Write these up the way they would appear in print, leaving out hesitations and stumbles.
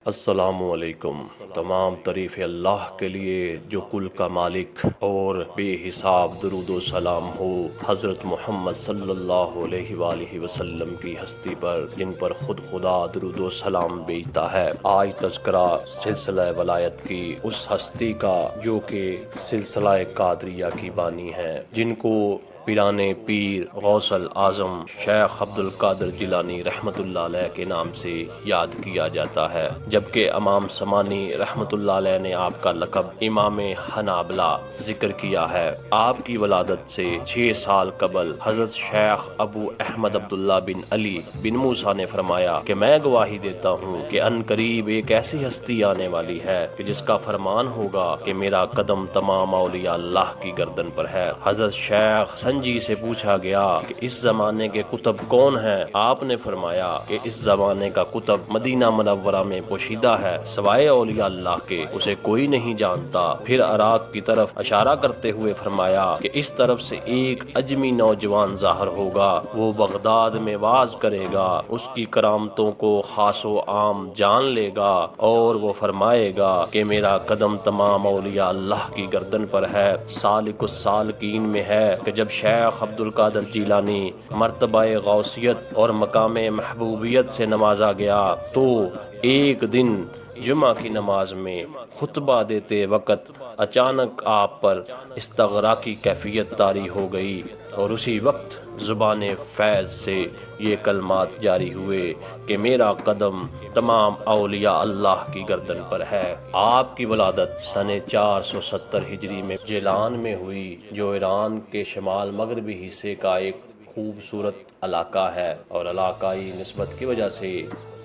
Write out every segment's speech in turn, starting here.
السلام علیکم۔ تمام تعریف اللہ کے لیے جو کل کا مالک، اور بے حساب درود و سلام ہو حضرت محمد صلی اللہ علیہ وآلہ وسلم کی ہستی پر، جن پر خود خدا درود و سلام بھیجتا ہے۔ آج تذکرہ سلسلہ ولایت کی اس ہستی کا جو کہ سلسلہ قادریہ کی بانی ہے، جن کو پیرانے پیر غوث الاعظم شیخ عبد القادر جیلانی رحمۃ اللہ علیہ کے نام سے یاد کیا جاتا ہے، جبکہ امام سمانی رحمۃ اللہ علیہ نے آپ کا لقب امام حنابلہ ذکر کیا ہے۔ آپ کی ولادت سے 6 سال قبل حضرت شیخ ابو احمد عبداللہ بن علی بن موسیٰ نے فرمایا کہ میں گواہی دیتا ہوں کہ ان قریب ایک ایسی ہستی آنے والی ہے کہ جس کا فرمان ہوگا کہ میرا قدم تمام اولیاء اللہ کی گردن پر ہے۔ حضرت شیخ سنجی سے پوچھا گیا کہ اس زمانے کے کتب کون ہیں؟ آپ نے فرمایا کہ اس زمانے کا کتب مدینہ منورہ میں پوشیدہ ہے، سوائے اولیاء اللہ کے اسے کوئی نہیں جانتا۔ پھر عراق کی طرف اشارہ کرتے ہوئے فرمایا کہ اس طرف سے ایک اجمی نوجوان ظاہر ہوگا، وہ بغداد میں واز کرے گا، اس کی کرامتوں کو خاص و عام جان لے گا، اور وہ فرمائے گا کہ میرا قدم تمام اولیاء اللہ کی گردن پر ہے۔ سالک السالکین میں ہے کہ جب شیخ عبد القادر جیلانی مرتبہ غوثیت اور مقام محبوبیت سے نوازا گیا تو ایک دن جمعہ کی نماز میں خطبہ دیتے وقت اچانک آپ پر استغراقی کیفیت طاری ہو گئی، اور اسی وقت زبان فیض سے یہ کلمات جاری ہوئے کہ میرا قدم تمام اولیاء اللہ کی گردن پر ہے۔ آپ کی ولادت سن 470 ہجری میں جیلان میں ہوئی، جو ایران کے شمال مغربی حصے کا ایک خوبصورت علاقہ ہے، اور علاقائی نسبت کی وجہ سے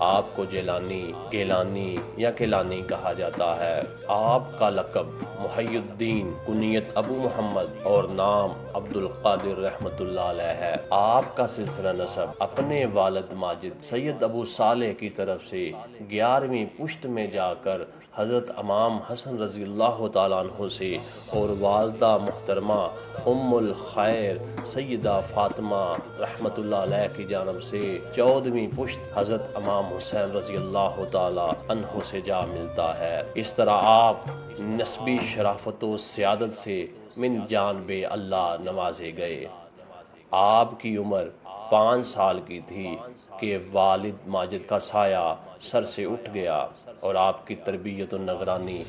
آپ کو جیلانی، گیلانی یا کیلانی کہا جاتا ہے۔ آپ کا لقب محی الدین، کنیت ابو محمد اور نام عبد القادر رحمۃ اللہ علیہ ہے۔ آپ کا سلسلہ نسب اپنے والد ماجد سید ابو صالح کی طرف سے 11ویں پشت میں جا کر حضرت امام حسن رضی اللہ تعالیٰ عنہ سے، اور والدہ محترمہ ام الخیر سیدہ فاطمہ رحمۃ اللہ علیہ کی جانب سے 14ویں پشت حضرت امام حسین رضی اللہ تعالیٰ عنہ سے جا ملتا ہے۔ اس طرح آپ نسبی شرافت و سعادت سے من جانب اللہ نوازے گئے۔ آپ کی عمر 5 سال کی تھی کہ والد ماجد کا سایہ سر سے اٹھ گیا، اور آپ کی تربیت و نگرانی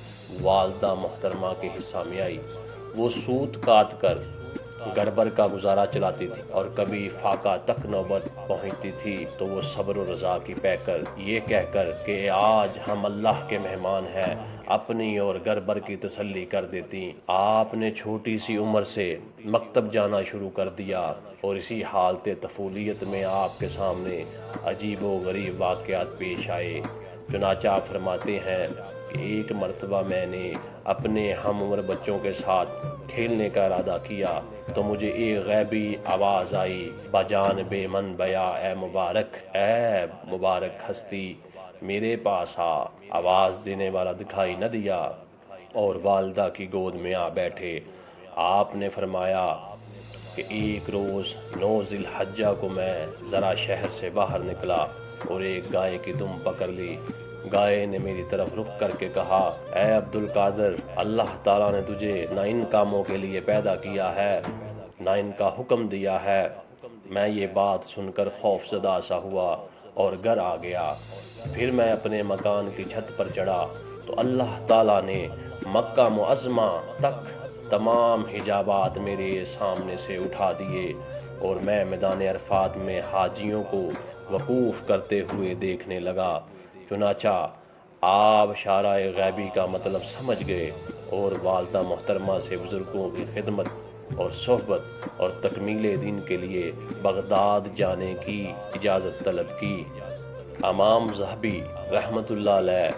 والدہ محترمہ کے حصہ میں آئی۔ وہ سوت کاٹ کر گھر بھر کا گزارا چلاتی تھی، اور کبھی فاقہ تک نوبت پہنچتی تھی تو وہ صبر و رضا کی پیکر یہ کہہ کر کہ آج ہم اللہ کے مہمان ہیں، اپنی اور گھر بھر کی تسلی کر دیتی۔ آپ نے چھوٹی سی عمر سے مکتب جانا شروع کر دیا، اور اسی حالت طفولیت میں آپ کے سامنے عجیب و غریب واقعات پیش آئے۔ چنانچہ آپ فرماتے ہیں کہ ایک مرتبہ میں نے اپنے ہم عمر بچوں کے ساتھ کھیلنے کا ارادہ کیا تو مجھے ایک غیبی آواز آئی، بجانب من بیا اے مبارک ہستی میرے پاس آ۔ آواز دینے والا دکھائی نہ دیا، اور والدہ کی گود میں آ بیٹھے۔ آپ نے فرمایا کہ ایک روز 9 ذی الحجہ کو میں ذرا شہر سے باہر نکلا اور ایک گائے کی دم پکڑ لی۔ گائے نے میری طرف رخ کر کے کہا، اے عبد القادر، اللہ تعالیٰ نے تجھے نہ ان کاموں کے لیے پیدا کیا ہے نہ ان کا حکم دیا ہے۔ میں یہ بات سن کر خوف زدہ سا ہوا اور گھر آ گیا۔ پھر میں اپنے مکان کی چھت پر چڑھا تو اللہ تعالیٰ نے مکہ معظمہ تک تمام حجابات میرے سامنے سے اٹھا دیے، اور میں میدان عرفات میں حاجیوں کو وقوف کرتے ہوئے دیکھنے لگا۔ چنانچہ آپ اشارہ غیبی کا مطلب سمجھ گئے، اور والدہ محترمہ سے بزرگوں کی خدمت اور صحبت اور تکمیل دین کے لیے بغداد جانے کی اجازت طلب کی۔ امام ذہبی رحمۃ اللہ علیہ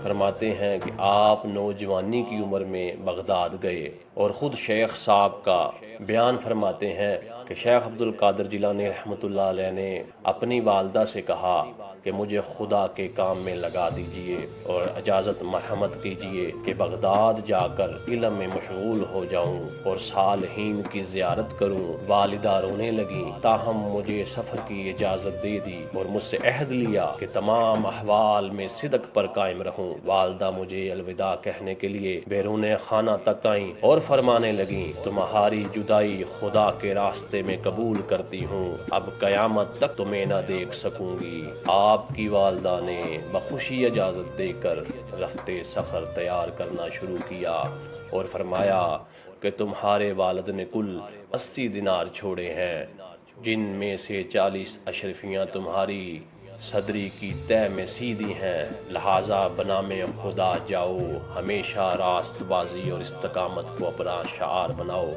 فرماتے ہیں کہ آپ نوجوانی کی عمر میں بغداد گئے، اور خود شیخ صاحب کا بیان فرماتے ہیں کہ کہ شیخ عبد القادر جیلانی رحمۃ اللہ علیہ نے اپنی والدہ سے کہا کہ مجھے خدا کے کام میں لگا دیجئے اور اجازت مرحمت کیجئے کہ بغداد جا کر علم میں مشغول ہو جاؤں اور صالحین کی زیارت کروں۔ والدہ رونے لگیں، تاہم مجھے سفر کی اجازت دے دی اور مجھ سے عہد لیا کہ تمام احوال میں صدق پر قائم رہوں۔ والدہ مجھے الوداع کہنے کے لیے بیرون خانہ تک آئیں اور فرمانے لگیں، تمہاری جدائی خدا کے راستے میں قبول کرتی ہوں، اب قیامت تک تمہیں نہ دیکھ سکوں گی۔ آپ کی والدہ نے بخوشی اجازت دے کر رخت سفر تیار کرنا شروع کیا اور فرمایا کہ تمہارے والد نے کل 80 دینار چھوڑے ہیں، جن میں سے 40 اشرفیاں تمہاری صدری کی تہ میں سیدھی ہیں، لہٰذا بنام خدا جاؤ، ہمیشہ راست بازی اور استقامت کو اپنا شعار بناؤ۔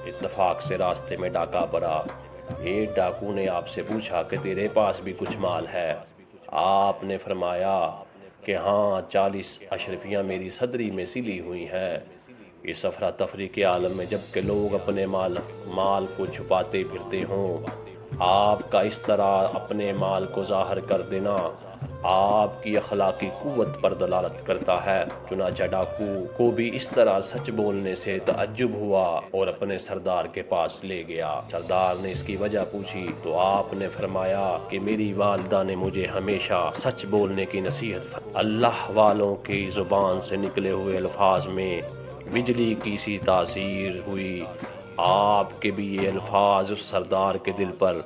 اتفاق سے راستے میں ڈاکہ پڑا۔ ایک ڈاکو نے آپ سے پوچھا کہ تیرے پاس بھی کچھ مال ہے؟ آپ نے فرمایا کہ ہاں، 40 اشرفیاں میری صدری میں سلی ہوئی ہیں۔ اس افراتفری کے عالم میں جب کہ لوگ اپنے مال کو چھپاتے پھرتے ہوں، آپ کا اس طرح اپنے مال کو ظاہر کر دینا آپ کی اخلاقی قوت پر دلالت کرتا ہے۔ چنانچہ ڈاکو کو بھی اس طرح سچ بولنے سے تعجب ہوا اور اپنے سردار کے پاس لے گیا۔ سردار نے اس کی وجہ پوچھی تو آپ نے فرمایا کہ میری والدہ نے مجھے ہمیشہ سچ بولنے کی نصیحت فرمائی۔ اللہ والوں کی زبان سے نکلے ہوئے الفاظ میں بجلی کی سی تاثیر ہوئی۔ آپ کے بھی یہ الفاظ اس سردار کے دل پر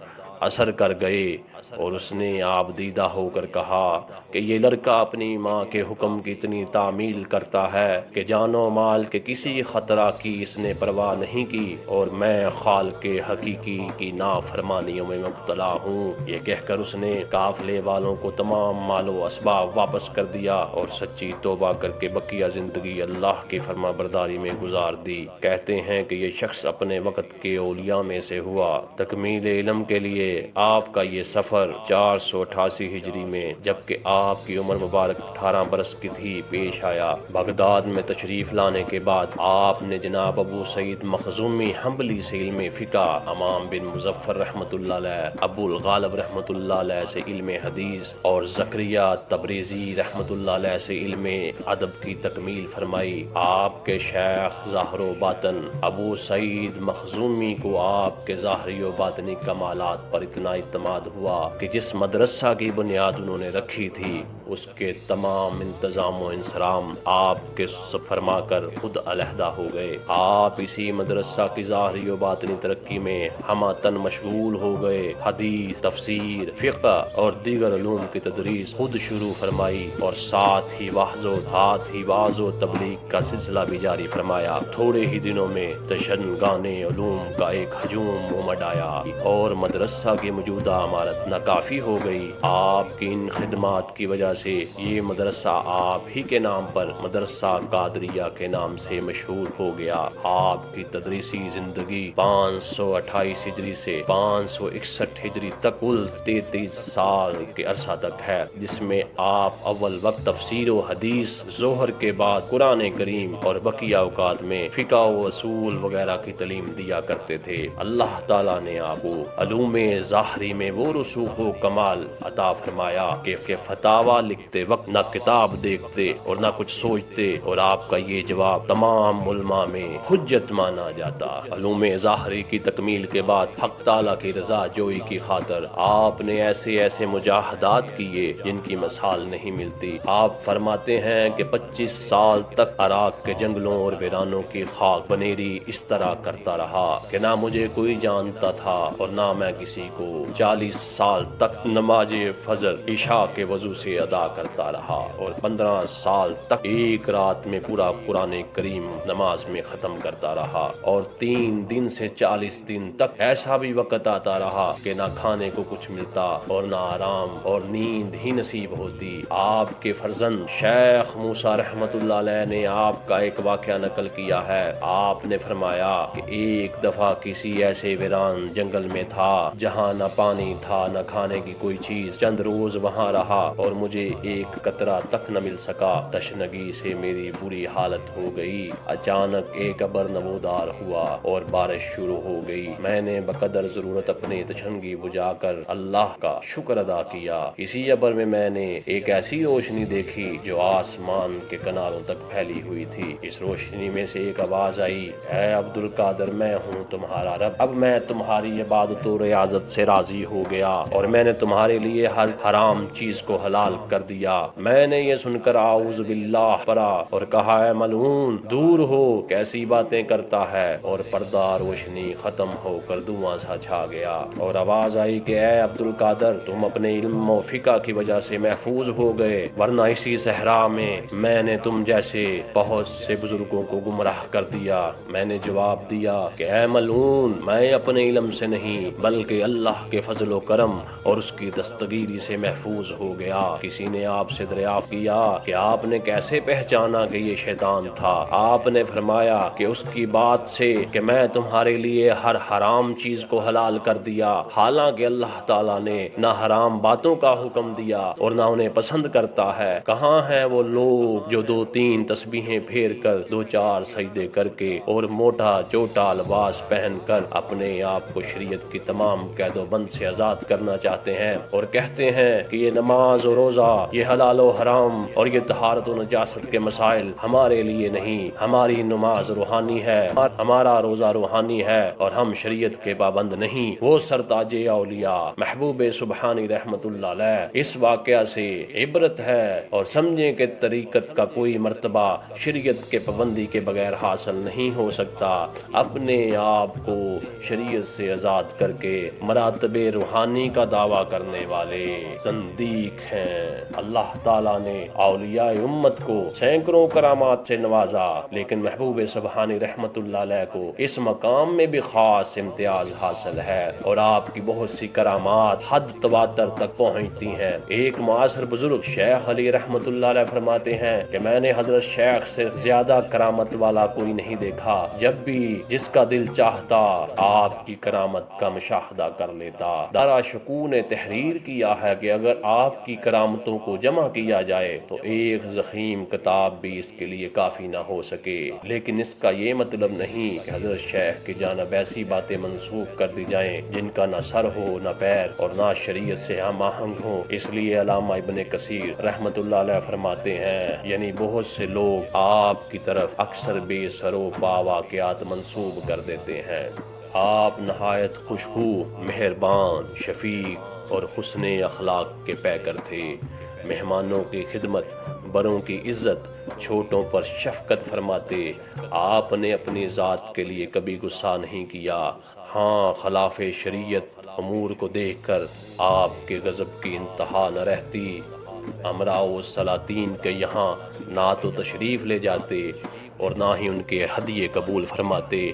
اثر کر گئے اور اس نے آپ دیدہ ہو کر کہا کہ یہ لڑکا اپنی ماں کے حکم کی اتنی تعمیل کرتا ہے کہ جان و مال کے کسی خطرہ کی اس نے پرواہ نہیں کی، اور میں خالق حقیقی کی نافرمانیوں میں مبتلا ہوں۔ یہ کہہ کر اس نے قافلے والوں کو تمام مال و اسباب واپس کر دیا اور سچی توبہ کر کے بقیہ زندگی اللہ کی فرما برداری میں گزار دی۔ کہتے ہیں کہ یہ شخص اپنے وقت کے اولیاء میں سے ہوا۔ تکمیل علم کے لیے آپ کا یہ سفر 488 ہجری میں جبکہ آپ کی عمر مبارک 18 برس کی تھی پیش آیا۔ بغداد میں تشریف لانے کے بعد آپ نے جناب ابو سعید مخزومی حنبلی سے علم فقہ، امام بن مظفر رحمۃ اللہ علیہ، ابو الغالب رحمۃ اللہ علیہ سے علم حدیث اور زکریا تبریزی رحمۃ اللہ علیہ سے علم ادب کی تکمیل فرمائی۔ آپ کے شیخ ظاہر و باطن ابو سعید مخزومی کو آپ کے ظاہری و باطنی کمالات پر اتنا اعتماد ہوا کہ جس مدرسہ کی بنیاد انہوں نے رکھی تھی اس کے تمام انتظام و انصرام آپ کے فرما کر خود علیحدہ ہو گئے۔ آپ اسی مدرسہ کی ظاہری و باطنی ترقی میں ہمہ مشغول ہو گئے۔ حدیث، تفسیر، فقہ اور دیگر علوم کی تدریس خود شروع فرمائی اور ساتھ ہی واعظ و تبلیغ کا سلسلہ بھی جاری فرمایا۔ تھوڑے ہی دنوں میں تشنگانے علوم کا ایک ہجوم امڈ آیا اور مدرسہ کی موجودہ عمارت ناکافی ہو گئی۔ آپ کی ان خدمات کی وجہ سے یہ مدرسہ آپ ہی کے نام پر مدرسہ قادریہ کے نام سے مشہور ہو گیا۔ آپ کی تدریسی زندگی 528 ہجری سے 561 ہجری تک کل 33 سال کے عرصہ تک ہے، جس میں آپ اول وقت تفسیر و حدیث، ظہر کے بعد قرآن کریم اور بقیہ اوقات میں فقہ و اصول وغیرہ کی تعلیم دیا کرتے تھے۔ اللہ تعالیٰ نے آپ کو علوم ظاہری میں وہ رسوخ و کمال عطا فرمایا کہ فتاوی لکھتے وقت نہ کتاب دیکھتے اور نہ کچھ سوچتے، اور آپ کا یہ جواب تمام علماء میں حجت مانا جاتا۔ علوم ظاہری کی تکمیل کے بعد حق تعالیٰ کی رضا جوئی کی خاطر آپ نے ایسے مجاہدات کیے جن کی مثال نہیں ملتی۔ آپ فرماتے ہیں کہ 25 سال تک عراق کے جنگلوں اور ویرانوں کی خاک بنیری اس طرح کرتا رہا کہ نہ مجھے کوئی جانتا تھا اور نہ میں کسی کو۔ 40 سال تک نماز فجر عشاء کے وضو سے ادا کرتا رہا اور 15 سال تک ایک رات میں پورا قرآن کریم نماز میں ختم کرتا رہا، اور 3 دن سے 40 دن تک ایسا بھی وقت آتا رہا کہ نہ کھانے کو کچھ ملتا اور نہ آرام اور نیند ہی نصیب ہوتی۔ آپ کے فرزند شیخ موسیٰ رحمت اللہ علیہ نے آپ کا ایک واقعہ نقل کیا ہے۔ آپ نے فرمایا کہ ایک دفعہ کسی ایسے ویران جنگل میں تھا جہاں نہ پانی تھا نہ نہ کھانے کی کوئی چیز، چند روز وہاں رہا اور مجھے ایک قطرہ تک نہ مل سکا، تشنگی سے میری بری حالت ہو گئی۔ اچانک ایک ابر نمودار ہوا اور بارش شروع ہو گئی۔ میں نے بقدر ضرورت اپنی تشنگی بجھا کر اللہ کا شکر ادا کیا۔ اسی ابر میں نے ایک ایسی روشنی دیکھی جو آسمان کے کناروں تک پھیلی ہوئی تھی۔ اس روشنی میں سے ایک آواز آئی، اے عبد القادر، میں ہوں تمہارا رب، اب میں تمہاری عبادت و ریاضت سے راضی ہو گیا اور میں نے تمہارے لیے ہر حرام چیز کو حلال کر دیا۔ میں نے یہ سن کر اعوذ باللہ پڑھا اور کہا، اے ملعون، دور ہو، کیسی باتیں کرتا ہے، اور پردہ روشنی ختم ہو کر دھواں سا چھا گیا۔ اور آواز آئی کہ اے عبد القادر، تم اپنے علم و فقہ کی وجہ سے محفوظ ہو گئے، ورنہ اسی صحرا میں نے تم جیسے بہت سے بزرگوں کو گمراہ کر دیا۔ میں نے جواب دیا کہ اے ملعون، میں اپنے علم سے نہیں بلکہ اللہ کے فضل و کرم اور اس کی دستگیری سے محفوظ ہو گیا۔ کسی نے آپ سے دریافت کیا کہ آپ نے کیسے پہچانا کہ یہ شیطان تھا؟ آپ نے فرمایا کہ اس کی بات سے کہ میں تمہارے لیے ہر حرام چیز کو حلال کر دیا، حالانکہ اللہ تعالیٰ نے نہ حرام باتوں کا حکم دیا اور نہ انہیں پسند کرتا ہے۔ کہاں ہیں وہ لوگ جو 2-3 تسبیحیں پھیر کر 2-4 سجدے کر کے اور موٹا چوٹا لباس پہن کر اپنے آپ کو شریعت کی تمام قید و بند سے آزاد کرنا چاہتے ہیں اور کہتے ہیں کہ یہ نماز و روزہ، یہ حلال و حرام اور یہ طہارت و نجاست کے مسائل ہمارے لیے نہیں، ہماری نماز روحانی ہے، ہمارا روزہ روحانی ہے اور ہم شریعت کے پابند نہیں۔ وہ سرتاج اولیاء محبوب سبحانی رحمت اللہ علیہ اس واقعہ سے عبرت ہے اور سمجھیں کہ طریقت کا کوئی مرتبہ شریعت کے پابندی کے بغیر حاصل نہیں ہو سکتا۔ اپنے آپ کو شریعت سے آزاد کر کے مراتب روحانی کا دعویٰ کرنے والے زندیق ہیں۔ اللہ تعالیٰ نے اولیاء امت کو سینکڑوں کرامات سے نوازا، لیکن محبوب سبحانی رحمت اللہ علیہ کو اس مقام میں بھی خاص امتیاز حاصل ہے اور آپ کی بہت سی کرامات حد تواتر تک پہنچتی ہیں۔ ایک معاصر بزرگ شیخ علی رحمت اللہ علیہ فرماتے ہیں کہ میں نے حضرت شیخ سے زیادہ کرامت والا کوئی نہیں دیکھا، جب بھی جس کا دل چاہتا آپ کی کرامت کا مشاہدہ کر لیتا۔ دارا شکوہ نے تحریر کیا ہے کہ اگر آپ کی کرامتوں کو جمع کیا جائے تو ایک ضخیم کتاب بھی اس کے لیے کافی نہ ہو سکے، لیکن اس کا یہ مطلب نہیں کہ حضرت شیخ کی جانب ایسی باتیں منسوخ کر دی جائیں جن کا نہ سر ہو نہ پیر اور نہ شریعت سے ہم آہنگ ہو۔ اس لیے علامہ ابن کثیر رحمت اللہ علیہ فرماتے ہیں، یعنی بہت سے لوگ آپ کی طرف اکثر بے سر و پا واقعات منسوب کر دیتے ہیں۔ آپ نہایت خوشخو، مہربان، شفیق اور حسن اخلاق کے پیکر تھے۔ مہمانوں کی خدمت، بڑوں کی عزت، چھوٹوں پر شفقت فرماتے۔ آپ نے اپنی ذات کے لیے کبھی غصہ نہیں کیا۔ ہاں، خلاف شریعت امور کو دیکھ کر آپ کے غضب کی انتہا نہ رہتی۔ امراء و سلاطین کے یہاں نہ تو تشریف لے جاتے اور نہ ہی ان کے ہدیے قبول فرماتے۔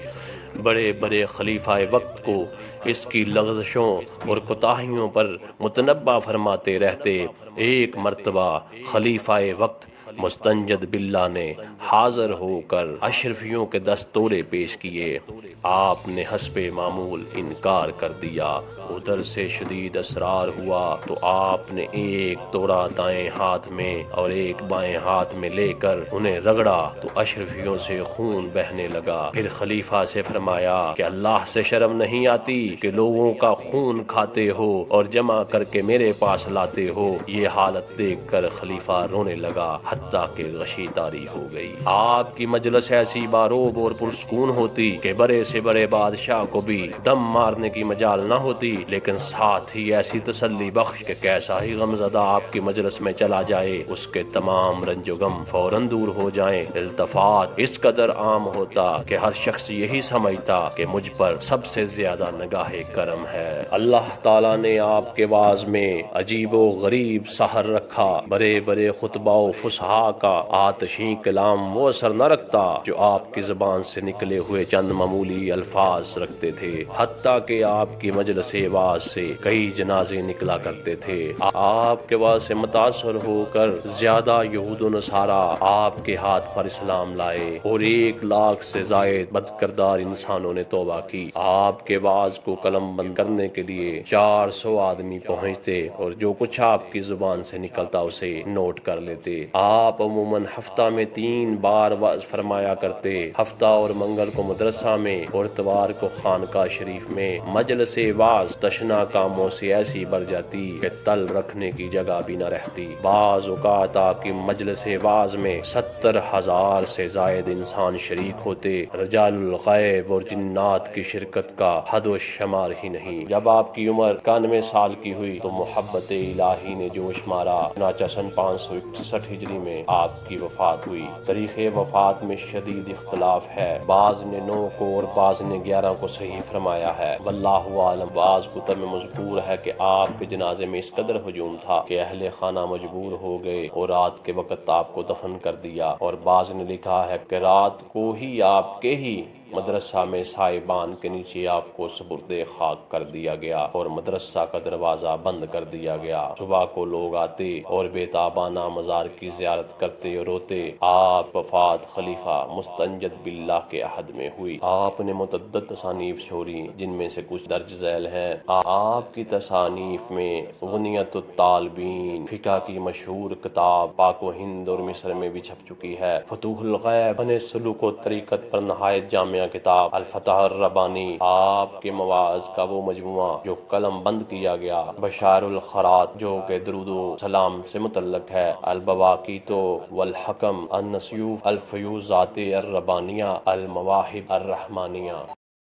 بڑے بڑے خلیفہ وقت کو اس کی لغزشوں اور کوتاہیوں پر متنبہ فرماتے رہتے۔ ایک مرتبہ خلیفہ وقت مستنجد باللہ نے حاضر ہو کر اشرفیوں کے 10 توڑے پیش کیے۔ آپ نے حسب معمول انکار کر دیا۔ ادھر سے شدید اسرار ہوا تو آپ نے ایک توڑا دائیں ہاتھ میں اور ایک بائیں ہاتھ میں لے کر انہیں رگڑا تو اشرفیوں سے خون بہنے لگا۔ پھر خلیفہ سے فرمایا کہ اللہ سے شرم نہیں آتی کہ لوگوں کا خون کھاتے ہو اور جمع کر کے میرے پاس لاتے ہو؟ یہ حالت دیکھ کر خلیفہ رونے لگا، حتیٰ کہ غشی طاری ہو گئی۔ آپ کی مجلس ایسی باروب اور پرسکون ہوتی کہ بڑے سے بڑے بادشاہ کو بھی دم مارنے کی مجال نہ ہوتی، لیکن ساتھ ہی ایسی تسلی بخش کہ کیسا ہی غمزدہ آپ کی مجلس میں چلا جائے اس کے تمام رنج و غم فوراً دور ہو جائیں۔ التفات اس قدر عام ہوتا کہ ہر شخص یہی سمجھتا کہ مجھ پر سب سے زیادہ نگاہ کرم ہے۔ اللہ تعالیٰ نے آپ کے واعظ میں عجیب و غریب سحر رکھا۔ بڑے بڑے خطبہ و فصحا انتہا کا آتشیں کلام وہ اثر نہ رکھتا جو آپ کی زبان سے نکلے ہوئے چند معمولی الفاظ رکھتے تھے، حتیٰ کہ آپ کی مجلس واعظ سے کئی جنازے نکلا کرتے تھے۔ آپ کے واعظ سے متاثر ہو کر زیادہ یہود و نصارہ آپ کے ہاتھ پر اسلام لائے اور 1,00,000 سے زائد بدکردار انسانوں نے توبہ کی۔ آپ کے واعظ کو قلم بند کرنے کے لیے 400 آدمی پہنچتے اور جو کچھ آپ کی زبان سے نکلتا اسے نوٹ کر لیتے۔ آپ عموماً ہفتہ میں 3 بار وعظ فرمایا کرتے، ہفتہ اور منگل کو مدرسہ میں اور اتوار کو خانقاہ شریف میں۔ مجلس واعظ تشنا کاموں سے ایسی بھر جاتی کہ تل رکھنے کی جگہ بھی نہ رہتی۔ بعض اوقات آپ کی مجلس واعظ میں 70,000 سے زائد انسان شریک ہوتے۔ رجال الغیب اور جنات کی شرکت کا حد و شمار ہی نہیں۔ جب آپ کی عمر 91 سال کی ہوئی تو محبت الہی نے جوش مارا، چنانچہ سن 561 ہجری میں آپ کی وفات ہوئی۔ تاریخ وفات میں شدید اختلاف ہے، بعض نے 9 کو اور بعض نے 11 کو صحیح فرمایا ہے، واللہ عالم۔ بعض کتب میں مذکور ہے کہ آپ کے جنازے میں اس قدر ہجوم تھا کہ اہل خانہ مجبور ہو گئے اور رات کے وقت آپ کو دفن کر دیا، اور بعض نے لکھا ہے کہ رات کو ہی آپ کے ہی مدرسہ میں سائبان کے نیچے آپ کو سپرد خاک کر دیا گیا اور مدرسہ کا دروازہ بند کر دیا گیا۔ صبح کو لوگ آتے اور بے تابانہ مزار کی زیارت کرتے اور روتے۔ آپ وفات خلیفہ مستنجد باللہ کے عہد میں ہوئی۔ آپ نے متعدد تصانیف چھوڑی جن میں سے کچھ درج ذیل ہیں۔ آپ کی تصانیف میں غنیت الطالبین فقہ کی مشہور کتاب پاک و ہند اور مصر میں بھی چھپ چکی ہے۔ فتوح الغیب فن سلوک و طریقت پر نہایت جامع کتاب الفتح الربانی، آپ کے مواعظ کا وہ مجموعہ جو قلم بند کیا گیا، بشار الخرات جو کہ درود و سلام سے متعلق ہے، البواقیت والحکم، النسیوف، الفیوزات الربانیہ، المواہب الرحمانیہ۔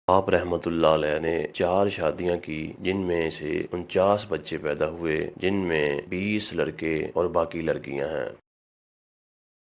آپ رحمت اللہ علیہ نے 4 شادیاں کی جن میں سے 49 بچے پیدا ہوئے، جن میں 20 لڑکے اور باقی لڑکیاں ہیں۔